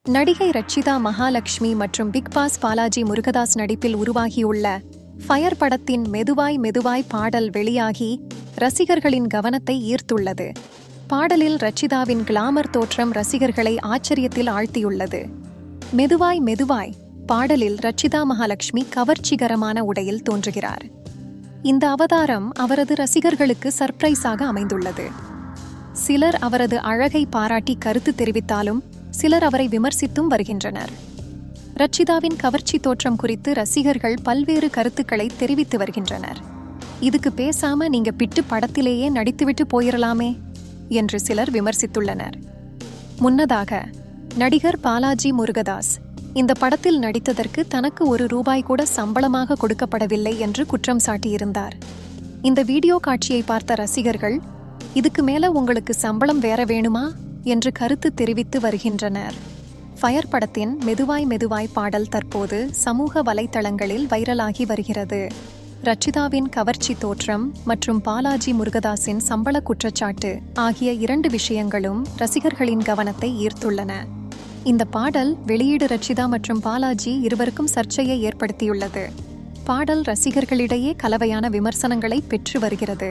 நடிகை ரட்சிதா மகாலட்சுமி மற்றும் big pass Balaji Murugadoss நடிப்பில் உருவாகியுள்ள ஃபயர் படத்தின் மெதுவாய் மெதுவாய் பாடல் வெளியாகி ரசிகர்களின் கவனத்தை ஈர்த்துள்ளது. பாடலில் ரட்சிதாவின் கிளாமர் தோற்றம் ரசிகர்களை ஆச்சரியத்தில் ஆழ்த்தியுள்ளது. மெதுவாய் மெதுவாய் பாடலில் ரட்சிதா மகாலட்சுமி கவர்ச்சிகரமான உடையில் தோன்றுகிறார். இந்த அவதாரம் அவரது ரசிகர்களுக்கு சர்ப்ரைஸாக அமைந்துள்ளது. சிலர் அவரது அழகை பாராட்டி கருத்து தெரிவித்தாலும் சிலர் அவரை விமர்சித்தும் வருகின்றனர். ரட்சிதாவின் கவர்ச்சி தோற்றம் குறித்து ரசிகர்கள் பல்வேறு கருத்துக்களை தெரிவித்து வருகின்றனர். இதுக்கு பேசாம நீங்க பிட்டு படத்திலேயே நடித்துவிட்டு போயிரலாமே என்று சிலர் விமர்சித்துள்ளனர். முன்னதாக நடிகர் பாலாஜி முருகதாஸ் இந்த படத்தில் நடித்ததற்கு தனக்கு ₹1 கூட சம்பளமாக கொடுக்கப்படவில்லை என்று குற்றம் சாட்டியிருந்தார். இந்த வீடியோ காட்சியை பார்த்த ரசிகர்கள், இதுக்கு மேல உங்களுக்கு சம்பளம் வேற வேணுமா என்று கருத்து தெரிவித்து வருகின்றனர். ஃபயர் படத்தின் மெதுவாய் மெதுவாய் பாடல் தற்போது சமூக வலைத்தளங்களில் வைரலாகி வருகிறது. ரட்சிதாவின் கவர்ச்சி தோற்றம் மற்றும் பாலாஜி முருகதாஸின் சம்பள குற்றச்சாட்டு ஆகிய 2 விஷயங்களும் ரசிகர்களின் கவனத்தை ஈர்த்துள்ளன. இந்த பாடல் வெளியீடு ரட்சிதா மற்றும் பாலாஜி இருவருக்கும் சர்ச்சையை ஏற்படுத்தியுள்ளது. பாடல் ரசிகர்களிடையே கலவையான விமர்சனங்களை பெற்று வருகிறது.